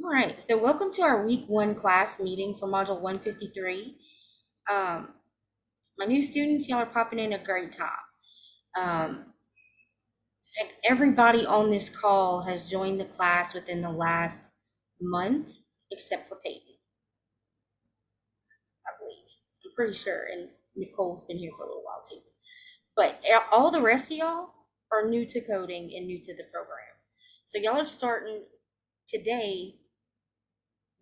All right, so welcome to our week one class meeting for module 153. My new students, y'all are popping in a great time. In fact, everybody on this call has joined the class within the last month, except for Peyton, I believe. I'm pretty sure, and Nicole's been here for a little while too. But all the rest of y'all are new to coding and new to the program. So y'all are starting today.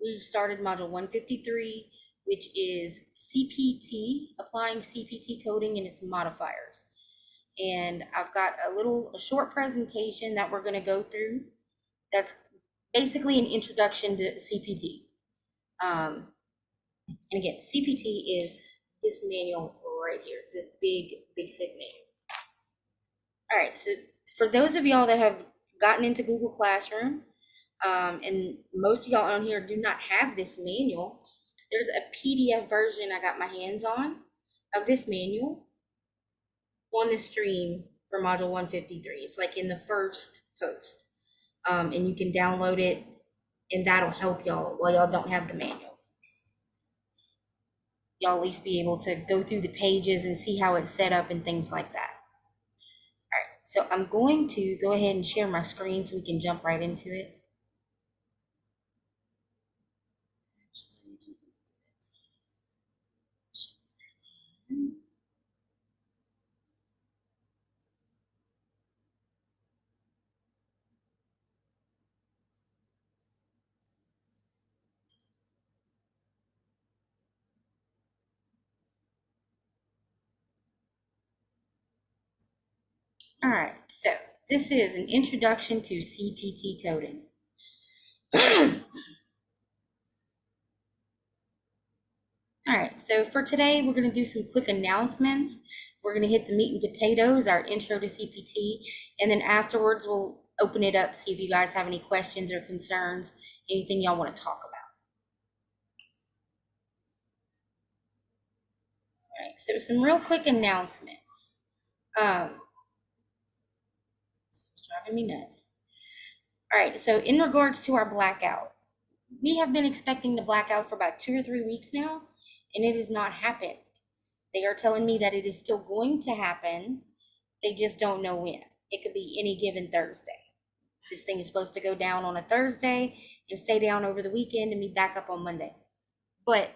We started module 153, which is CPT, applying CPT coding and its modifiers. And I've got a short presentation that we're going to go through. That's basically an introduction to CPT. And again, CPT is this manual right here, this big thick manual. All right, so for those of y'all that have gotten into Google Classroom, and most of y'all on here do not have this manual, there's a PDF version I got my hands on of this manual on the stream for module 153. It's like in the first post, and you can download it, and that'll help y'all while y'all don't have the manual. Y'all at least be able to go through the pages and see how it's set up and things like that. All right, so I'm going to go ahead and share my screen so we can jump right into it. All right, so this is an introduction to CPT coding. All right, so for today, we're going to do some quick announcements. We're going to hit the meat and potatoes, our intro to CPT, and then afterwards, we'll open it up, see if you guys have any questions or concerns, anything y'all want to talk about. All right, so some real quick announcements. It's driving me nuts. All right, so in regards to our blackout, we have been expecting the blackout for about 2 or 3 weeks now, and it has not happened. They are telling me that it is still going to happen. They just don't know when. It could be any given Thursday. This thing is supposed to go down on a Thursday and stay down over the weekend and be back up on Monday. But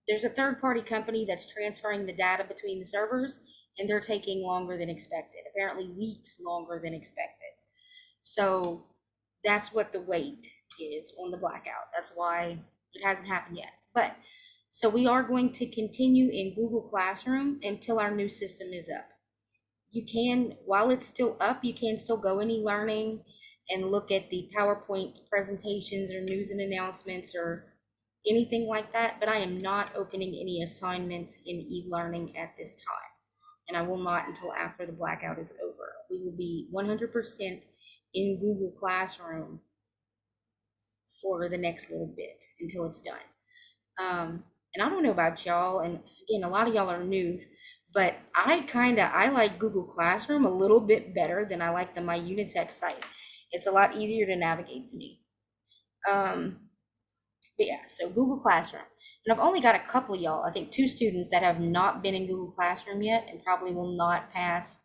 there's a third-party company that's transferring the data between the servers, and they're taking longer than expected, apparently weeks longer than expected. So that's what the wait is on the blackout. That's why it hasn't happened yet. But so we are going to continue in Google Classroom until our new system is up. You can, while it's still up, you can still go in eLearning and look at the PowerPoint presentations or news and announcements or anything like that, but I am not opening any assignments in eLearning at this time. And I will not until after the blackout is over. We will be 100% in Google Classroom for the next little bit until it's done. And I don't know about y'all, and again, a lot of y'all are new, but I like Google Classroom a little bit better than I like the My Unitech site. It's a lot easier to navigate to me. But yeah, so Google Classroom. And I've only got a couple of y'all, I think 2 students that have not been in Google Classroom yet and probably will not pass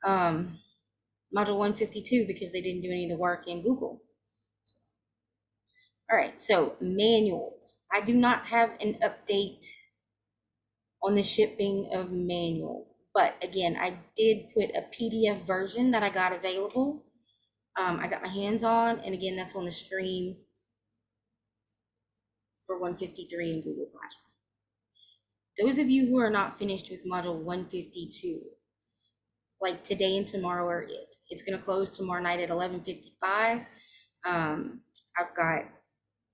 module 152 because they didn't do any of the work in Google. All right, so manuals. I do not have an update on the shipping of manuals, but again, I did put a PDF version that I got available. I got my hands on, and again, that's on the stream for 153 in Google Classroom. Those of you who are not finished with module 152, like today and tomorrow are it. It's going to close tomorrow night at 11:55. I've got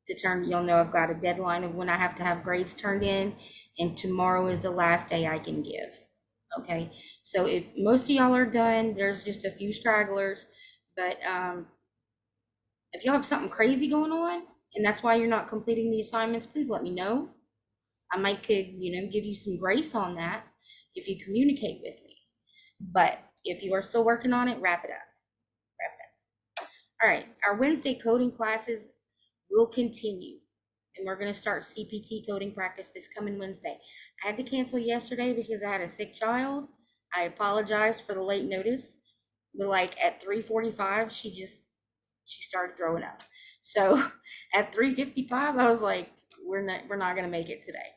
you'll know I've got a deadline of when I have to have grades turned in, and tomorrow is the last day I can give. Okay, so if most of y'all are done, there's just a few stragglers, but if y'all have something crazy going on and that's why you're not completing the assignments, please let me know. I might could give you some grace on that if you communicate with me. But if you are still working on it, wrap it up. All right, our Wednesday coding classes will continue. And we're going to start CPT coding practice this coming Wednesday. I had to cancel yesterday because I had a sick child. I apologize for the late notice, but like at 3:45, she started throwing up. So at 3:55, I was like, we're not going to make it today.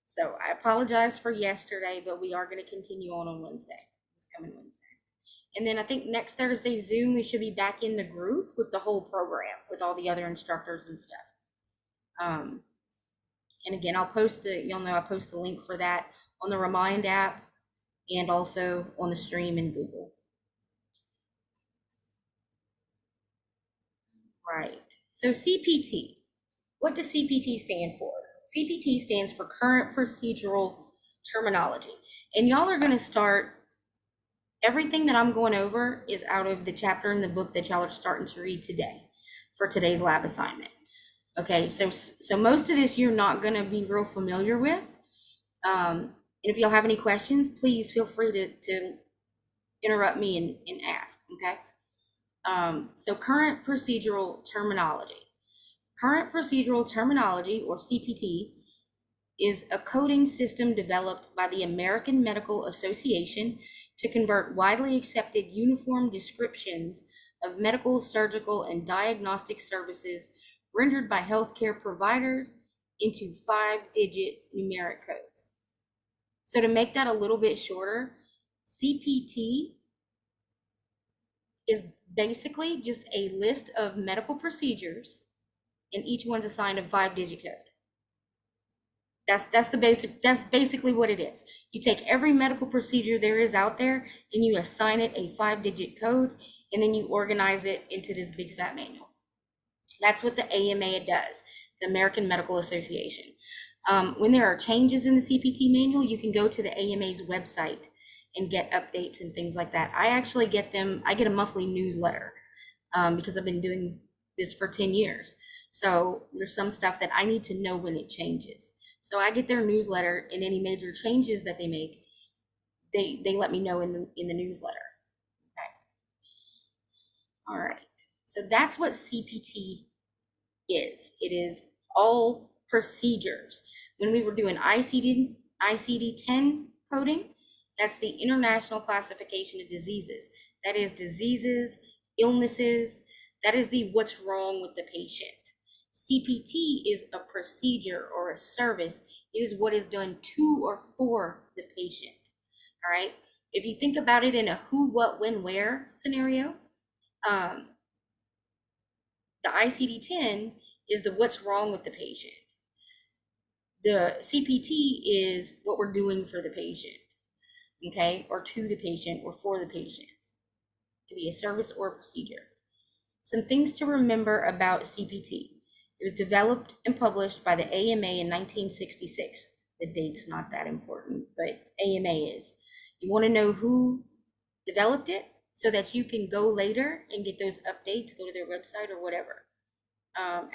So I apologize for yesterday, but we are going to continue on Wednesday, this coming Wednesday. And then I think next Thursday Zoom, we should be back in the group with the whole program, with all the other instructors and stuff. And again, I'll post you'll know I post the link for that on the Remind app and also on the stream in Google. Right. So CPT, what does CPT stand for? CPT stands for Current Procedural Terminology. And y'all are going to start, everything that I'm going over is out of the chapter in the book that y'all are starting to read today for today's lab assignment. Okay, so most of this you're not going to be real familiar with. And if y'all have any questions, please feel free to interrupt me and ask, okay? So current procedural terminology. Current procedural terminology, or CPT, is a coding system developed by the American Medical Association to convert widely accepted uniform descriptions of medical, surgical, and diagnostic services rendered by healthcare providers into 5-digit numeric codes. So to make that a little bit shorter, CPT is basically just a list of medical procedures, and each one's assigned a 5-digit code. That's basically what it is. You take every medical procedure there is out there and you assign it a 5-digit code, and then you organize it into this big fat manual. That's what the AMA does, the American Medical Association. When there are changes in the CPT manual, you can go to the AMA's website and get updates and things like that. I actually get a monthly newsletter because I've been doing this for 10 years. So there's some stuff that I need to know when it changes. So I get their newsletter, and any major changes that they make, they let me know in the newsletter. Okay. All right. So that's what CPT is. It is all procedures. When we were doing ICD-10 coding, that's the International Classification of Diseases. That is diseases, illnesses. That is the what's wrong with the patient. CPT is a procedure or a service. It is what is done to or for the patient. All right. If you think about it in a who, what, when, where scenario, the ICD-10 is the what's wrong with the patient. The CPT is what we're doing for the patient, okay, or to the patient or for the patient. It could be a service or a procedure. Some things to remember about CPT. It was developed and published by the AMA in 1966. The date's not that important, but AMA is. You want to know who developed it so that you can go later and get those updates, go to their website or whatever.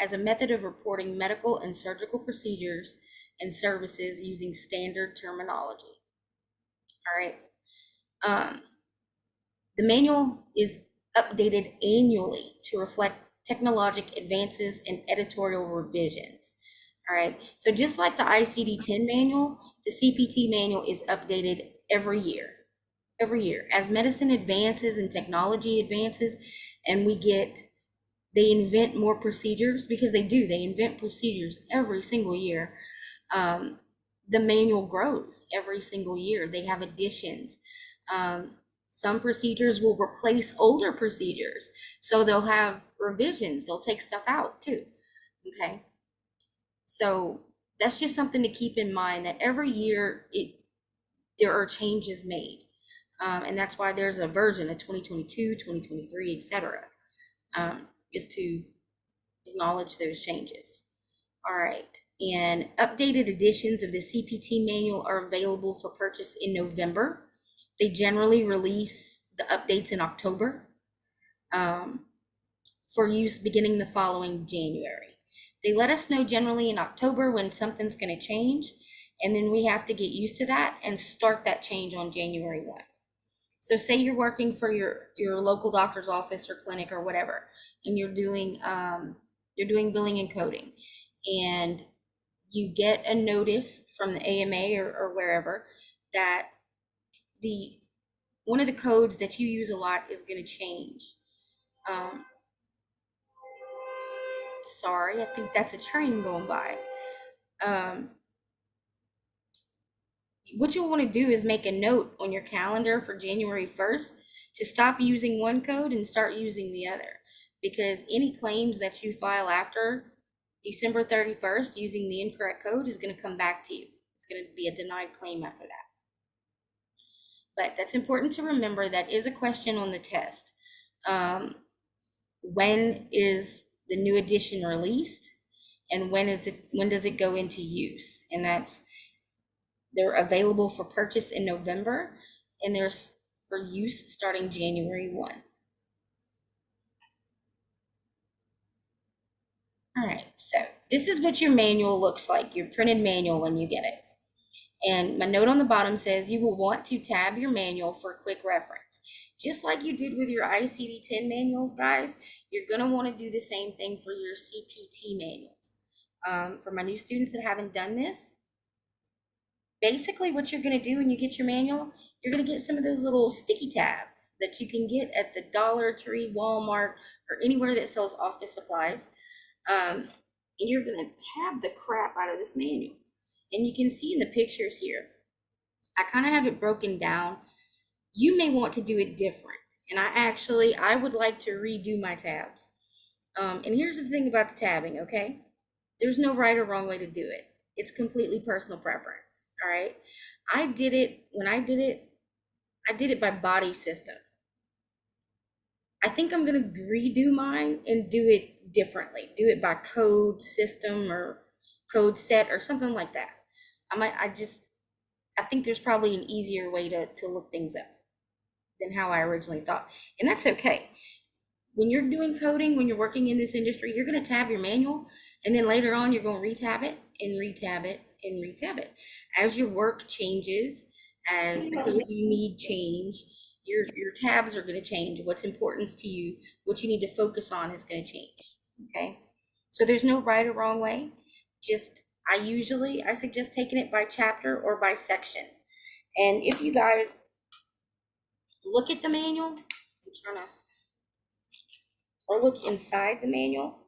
As a method of reporting medical and surgical procedures and services using standard terminology. All right. The manual is updated annually to reflect technological advances and editorial revisions. All right. So just like the ICD-10 manual, the CPT manual is updated every year. Every year. As medicine advances and technology advances, and they invent more procedures, because they invent procedures every single year. The manual grows every single year. They have additions. Some procedures will replace older procedures. So they'll have revisions. They'll take stuff out too. Okay. So that's just something to keep in mind, that every year there are changes made. And that's why there's a version of 2022, 2023, etc. Is to acknowledge those changes. All right. And updated editions of the CPT manual are available for purchase in November. They generally release the updates in October for use beginning the following January. They let us know generally in October when something's going to change, and then we have to get used to that and start that change on January 1. So say you're working for your local doctor's office or clinic or whatever, and you're doing You're doing billing and coding, and you get a notice from the AMA or wherever that the one of the codes that you use a lot is going to change. Um, Sorry, I think that's a train going by. Um, what you'll want to do is make a note on your calendar for January 1st to stop using one code and start using the other. Because any claims that you file after December 31st using the incorrect code is going to come back to you. It's going to be a denied claim after that. But that's important to remember. That is a question on the test. When is the new edition released? And when does it go into use? And they're available for purchase in November, and they're for use starting January 1. All right, so this is what your manual looks like, your printed manual when you get it. And my note on the bottom says you will want to tab your manual for quick reference. Just like you did with your ICD-10 manuals, guys, you're gonna wanna do the same thing for your CPT manuals. For my new students that haven't done this, basically what you're going to do when you get your manual, you're going to get some of those little sticky tabs that you can get at the Dollar Tree, Walmart, or anywhere that sells office supplies. And you're going to tab the crap out of this manual. And you can see in the pictures here, I kind of have it broken down. You may want to do it different. And I would like to redo my tabs. And here's the thing about the tabbing, okay? There's no right or wrong way to do it. It's completely personal preference. All right. I did it by body system. I think I'm going to redo mine and do it differently. Do it by code system or code set or something like that. I think there's probably an easier way to look things up than how I originally thought. And that's okay. When you're doing coding, when you're working in this industry, you're going to tab your manual, and then later on you're going to retab it and retab it and retab it. As your work changes, as the codes you need change, your tabs are going to change. What's important to you, what you need to focus on is going to change. Okay, so there's no right or wrong way. Just I suggest taking it by chapter or by section. And if you guys look at the manual, I'm trying to, or look inside the manual,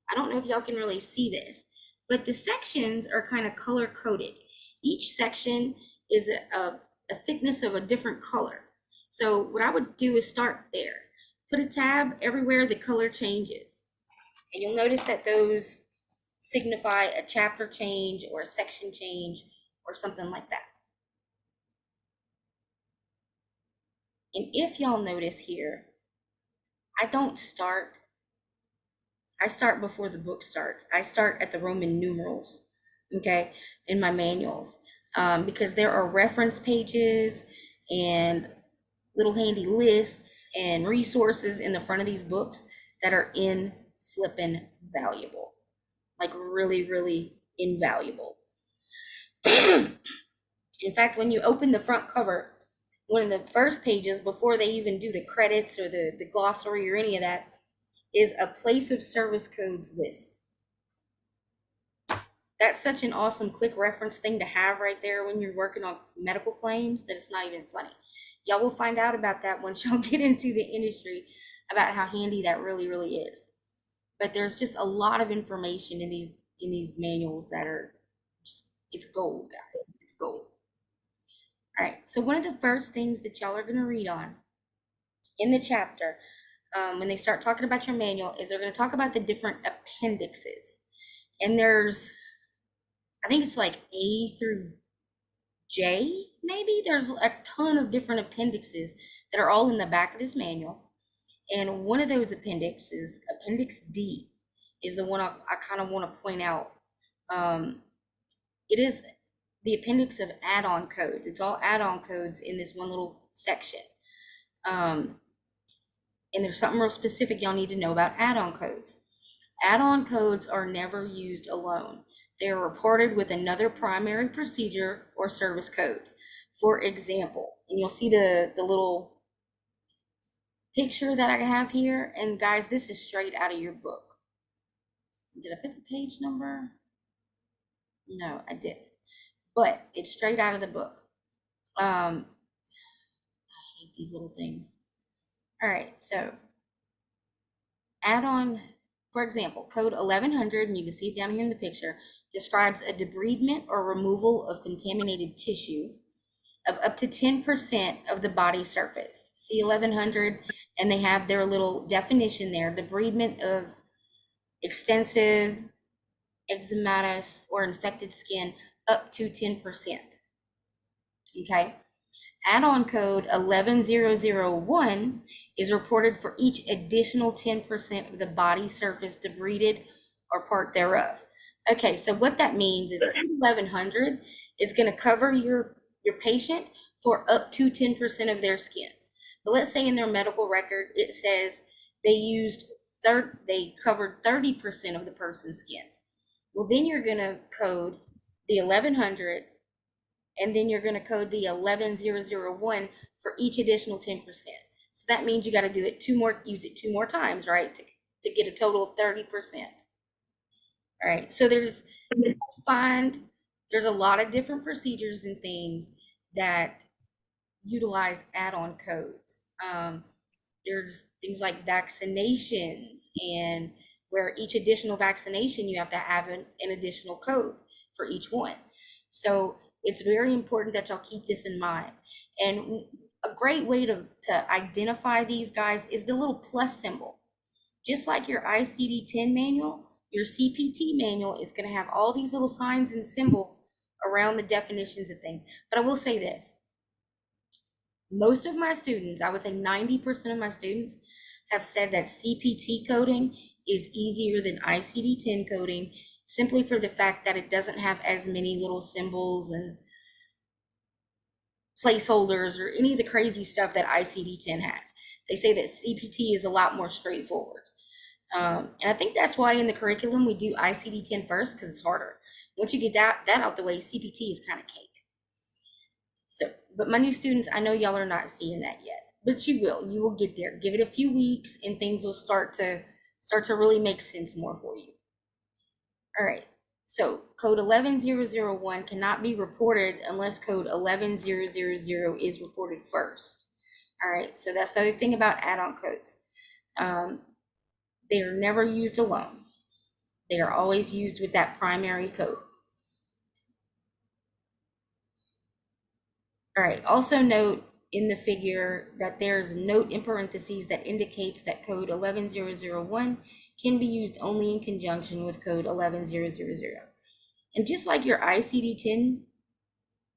I don't know if y'all can really see this, but the sections are kind of color coded. Each section is a thickness of a different color. So what I would do is start there. Put a tab everywhere the color changes. And you'll notice that those signify a chapter change or a section change or something like that. And if y'all notice here, I start before the book starts. I start at the Roman numerals, okay, in my manuals, because there are reference pages and little handy lists and resources in the front of these books that are flippin' valuable, like really, really invaluable. In fact, when you open the front cover, one of the first pages before they even do the credits or the glossary or any of that is a place of service codes list. That's such an awesome quick reference thing to have right there when you're working on medical claims that it's not even funny. Y'all will find out about that once y'all get into the industry about how handy that really, really is. But there's just a lot of information in these manuals that are just, it's gold, guys. It's gold. All right, so one of the first things that y'all are going to read on in the chapter when they start talking about your manual is they're going to talk about the different appendixes. And I think it's like A through J, maybe. There's a ton of different appendixes that are all in the back of this manual. And one of those appendixes, Appendix D, is the one I kind of want to point out. It is the appendix of add-on codes. It's all add-on codes in this one little section. And there's something real specific y'all need to know about add-on codes. Add-on codes are never used alone. They are reported with another primary procedure or service code. For example, and you'll see the little picture that I have here, and guys, this is straight out of your book. Did I put the page number? No, I didn't. But it's straight out of the book. I hate these little things. All right, so add on, for example, code 1100, and you can see it down here in the picture, describes a debridement or removal of contaminated tissue of up to 10% of the body surface. See 1100, and they have their little definition there, debridement of extensive eczematous or infected skin up to 10%. Okay. Add-on code 11001 is reported for each additional 10% of the body surface debrided or part thereof. Okay, so what that means is code 1100 is going to cover your patient for up to 10% of their skin. But let's say in their medical record it says they covered 30% of the person's skin. Well, then you're going to code the 1100, and then you're going to code the 11001 for each additional 10%. So that means you got to use it two more times, right? To get a total of 30%. All right. So there's a lot of different procedures and things that utilize add-on codes. There's things like vaccinations, and where each additional vaccination, you have to have an additional code for each one. So it's very important that y'all keep this in mind. And a great way to identify these guys is the little plus symbol. Just like your ICD-10 manual, your CPT manual is going to have all these little signs and symbols around the definitions of things. But I will say this. Most of my students, I would say 90% of my students, have said that CPT coding is easier than ICD-10 coding, simply for the fact that it doesn't have as many little symbols and placeholders or any of the crazy stuff that ICD-10 has. They say that CPT is a lot more straightforward. And I think that's why in the curriculum we do ICD-10 first, because it's harder. Once you get that out the way, CPT is kind of cake. So, but my new students, I know y'all are not seeing that yet, but you will get there. Give it a few weeks and things will start to really make sense more for you. All right. So code 11001 cannot be reported unless code 11000 is reported first. All right. So that's the other thing about add-on codes. They are never used alone. They are always used with that primary code. All right, also note in the figure that there's a note in parentheses that indicates that code 11001 can be used only in conjunction with code 11000. And just like your ICD-10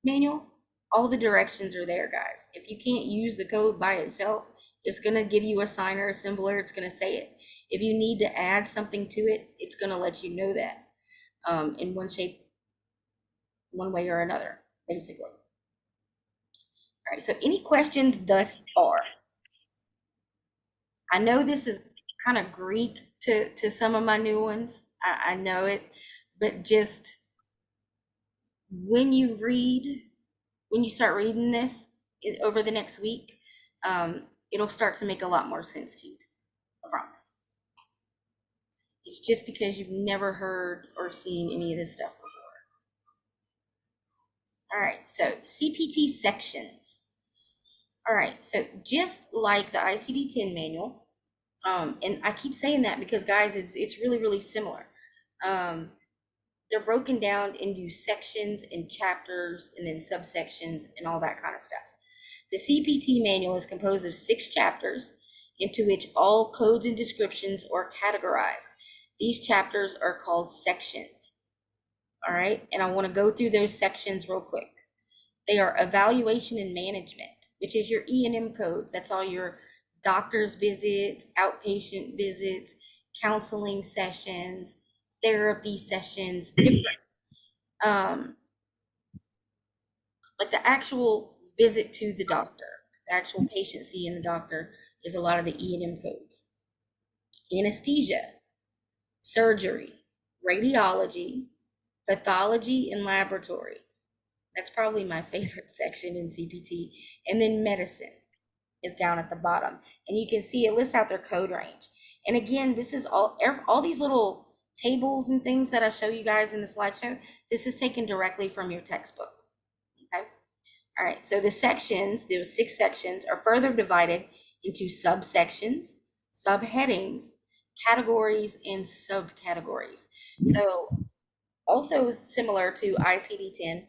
manual, all the directions are there, guys. If you can't use the code by itself, it's going to give you a sign or a symbol, or it's going to say it. If you need to add something to it, it's going to let you know that in one way or another, basically. All right, so any questions thus far? I know this is kind of Greek to some of my new ones. I know it, but just when you start reading this over the next week, it'll start to make a lot more sense to you. I promise. It's just because you've never heard or seen any of this stuff before. All right, so CPT sections. All right, so just like the ICD-10 manual, and I keep saying that because, guys, it's really, really similar. They're broken down into sections and chapters and then subsections and all that kind of stuff. The CPT manual is composed of 6 chapters into which all codes and descriptions are categorized. These chapters are called sections. All right, and I want to go through those sections real quick. They are evaluation and management, which is your E&M codes. That's all your doctor's visits, outpatient visits, counseling sessions, therapy sessions, different. Like the actual visit to the doctor, the actual patient seeing the doctor is a lot of the E&M codes. Anesthesia, surgery, radiology, pathology, and laboratory. That's probably my favorite section in CPT. And then medicine is down at the bottom. And you can see it lists out their code range. And again, this is all these little tables and things that I show you guys in the slideshow, this is taken directly from your textbook. Okay. All right. So the sections, there were 6 sections, are further divided into subsections, subheadings, categories, and subcategories. So also similar to ICD-10,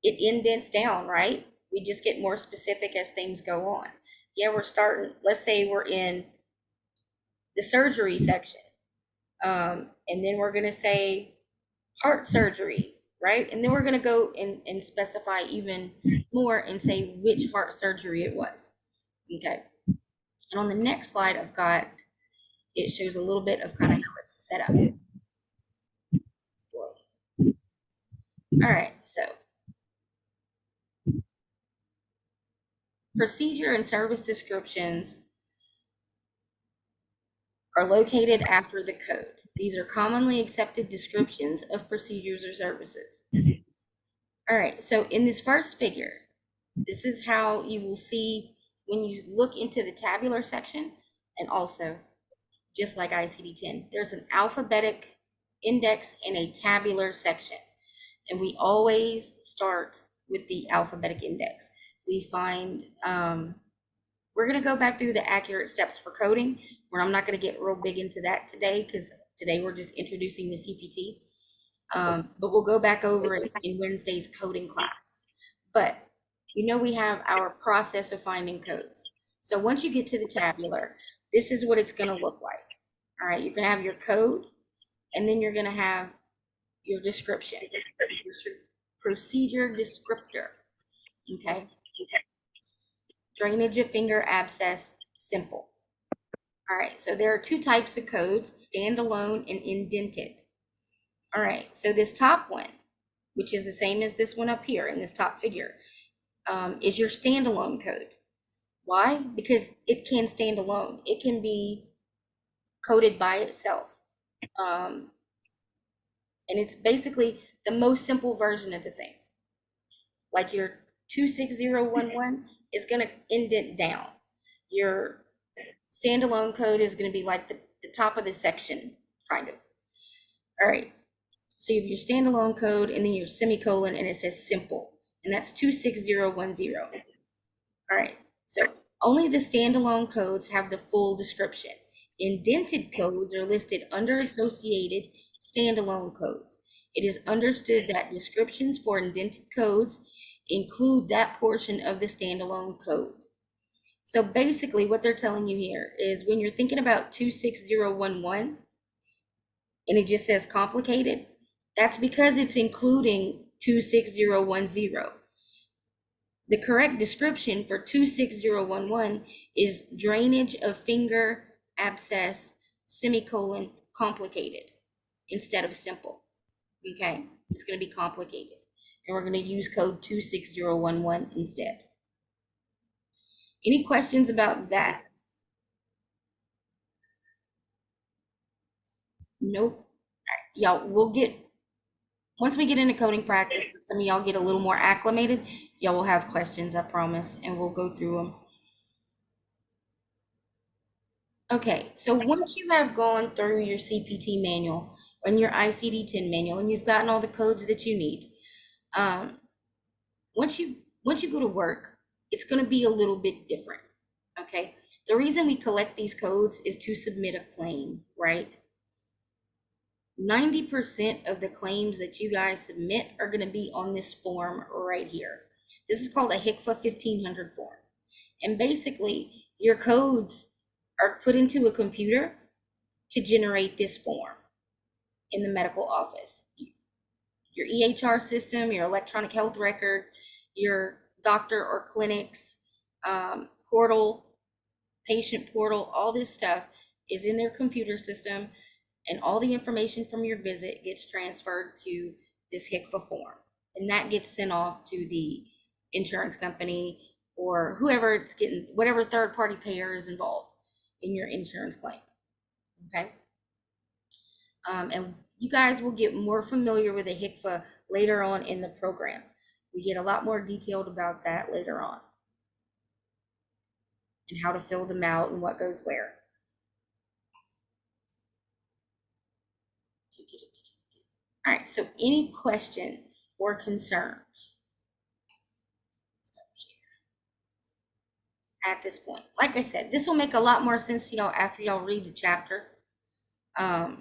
it indents down, right? We just get more specific as things go on. Yeah, we're starting, let's say we're in the surgery section. And then we're going to say heart surgery, right? And then we're going to go and specify even more and say which heart surgery it was. Okay. And on the next slide, it shows a little bit of kind of how it's set up. All right. So procedure and service descriptions are located after the code. These are commonly accepted descriptions of procedures or services. All right, so in this first figure, this is how you will see when you look into the tabular section, and also, just like ICD-10, there's an alphabetic index and a tabular section. And we always start with the alphabetic index. We find, we're going to go back through the accurate steps for coding, where I'm not going to get real big into that today, because today we're just introducing the CPT. But we'll go back over it in Wednesday's coding class. But we have our process of finding codes. So once you get to the tabular, this is what it's going to look like. All right, you're going to have your code, and then you're going to have your description, your procedure descriptor. Okay. Drainage of finger abscess, simple. All right, so there are 2 types of codes, standalone and indented. All right, so this top one, which is the same as this one up here in this top figure, is your standalone code. Why? Because it can stand alone. It can be coded by itself. And it's basically the most simple version of the thing. Like your 26011 is going to indent down. Your standalone code is going to be like the top of the section, kind of. All right. So you have your standalone code and then your semicolon, and it says simple, and that's 26010. All right. So only the standalone codes have the full description. Indented codes are listed under associated standalone codes. It is understood that descriptions for indented codes include that portion of the standalone code. So basically what they're telling you here is when you're thinking about 26011 and it just says complicated, that's because it's including 26010. The correct description for 26011 is drainage of finger abscess, semicolon, complicated, instead of simple. Okay, it's going to be complicated. And we're going to use code 26011 instead. Any questions about that? Nope. All right, y'all, once we get into coding practice, some of y'all get a little more acclimated, y'all will have questions, I promise, and we'll go through them. Okay, so once you have gone through your CPT manual and your ICD-10 manual, and you've gotten all the codes that you need, once you go to work, it's going to be a little bit different. Okay, the reason we collect these codes is to submit a claim, right? 90% of the claims that you guys submit are going to be on this form right here. This is called a HCFA 1500 form. And basically, your codes are put into a computer to generate this form in the medical office. Your EHR system, your electronic health record, your doctor or clinic's portal, patient portal, all this stuff is in their computer system, and all the information from your visit gets transferred to this HCFA form, and that gets sent off to the insurance company or whoever it's getting, whatever third-party payer is involved in your insurance claim. Okay. And you guys will get more familiar with a HCFA later on in the program. We get a lot more detailed about that later on, and how to fill them out and what goes where. All right, so any questions or concerns at this point? Like I said, this will make a lot more sense to y'all after y'all read the chapter. So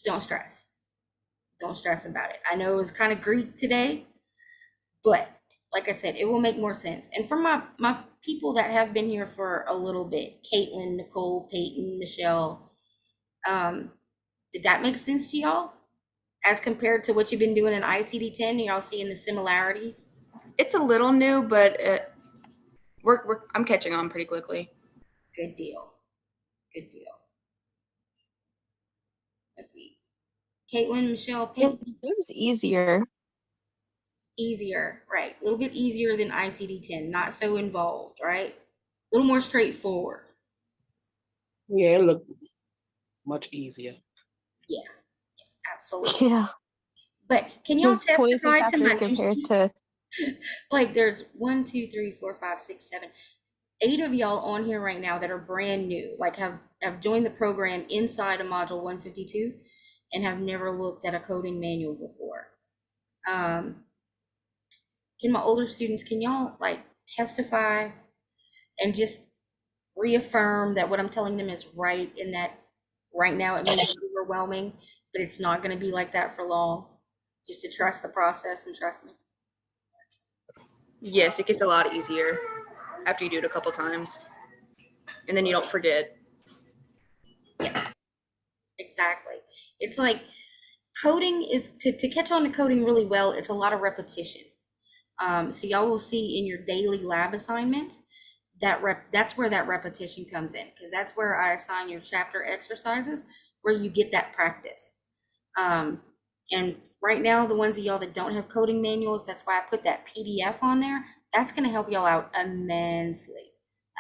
don't stress. Don't stress about it. I know it's kind of Greek today, but like I said, it will make more sense. And for my people that have been here for a little bit, Caitlin, Nicole, Peyton, Michelle, did that make sense to y'all? As compared to what you've been doing in ICD-10, y'all seeing the similarities? It's a little new, but I'm catching on pretty quickly. Good deal. Good deal. Let's see. Caitlin, Michelle, Peyton. It was easier. Easier, right? A little bit easier than ICD-10, not so involved, right? A little more straightforward. Yeah, it looked much easier. Yeah, absolutely. Yeah. But can y'all His 26 testify to chapters my compared new to like there's 1, 2, 3, 4, 5, 6, 7, 8 of y'all on here right now that are brand new, like have joined the program inside of module 152 and have never looked at a coding manual before. Can my older students, can y'all like testify and just reaffirm that what I'm telling them is right, in that right now it may be overwhelming, but it's not going to be like that for long. Just to trust the process and trust me. Yes, it gets a lot easier after you do it a couple times. And then you don't forget. Yeah, exactly. It's like coding is, to catch on to coding really well, it's a lot of repetition. So y'all will see in your daily lab assignments, that's where that repetition comes in, because that's where I assign your chapter exercises, where you get that practice. And right now, the ones of y'all that don't have coding manuals, that's why I put that PDF on there. That's going to help y'all out immensely,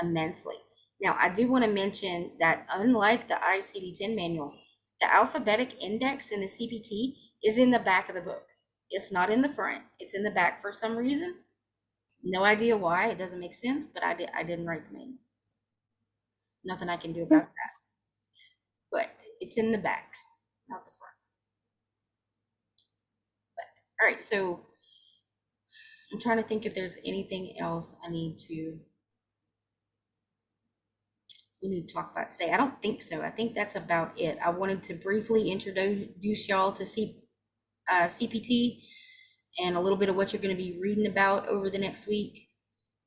immensely. Now, I do want to mention that unlike the ICD-10 manual, the alphabetic index in the CPT is in the back of the book. It's not in the front. It's in the back for some reason. No idea why. It doesn't make sense, but I didn't write the manual. Nothing I can do about that. But it's in the back, not the front. But, all right, so I'm trying to think if there's anything else we need to talk about today. I don't think so. I think that's about it. I wanted to briefly introduce y'all to CPT and a little bit of what you're going to be reading about over the next week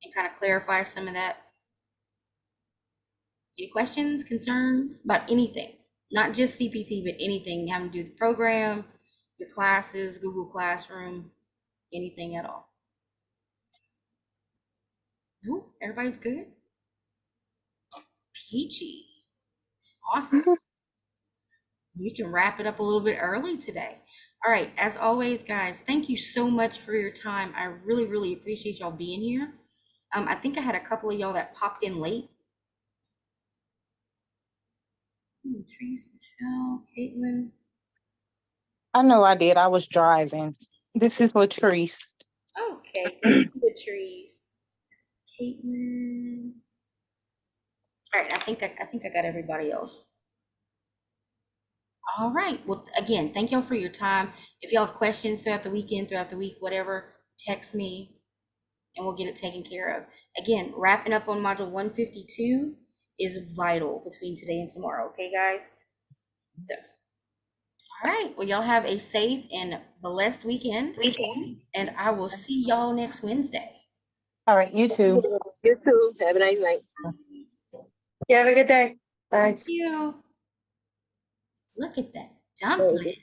and kind of clarify some of that. Any questions, concerns about anything? Not just CPT, but anything having to do with the program, your classes, Google Classroom, anything at all. Ooh, everybody's good? Peachy. Awesome. We can wrap it up a little bit early today. All right, as always, guys, thank you so much for your time. I really, really appreciate y'all being here. I think I had a couple of y'all that popped in late. Latrice, Michelle, Caitlin. I know I did. I was driving. This is Latrice. Okay, thank you, Latrice. Caitlin. All right, I think I got everybody else. All right. Well, again, thank y'all for your time. If y'all have questions throughout the weekend, throughout the week, whatever, text me and we'll get it taken care of. Again, wrapping up on module 152 is vital between today and tomorrow. Okay, guys? So, all right. Well, y'all have a safe and blessed weekend. And I will see y'all next Wednesday. All right, you too. You too. Have a nice night. You have a good day. Bye. Thank you. Look at that dumpling.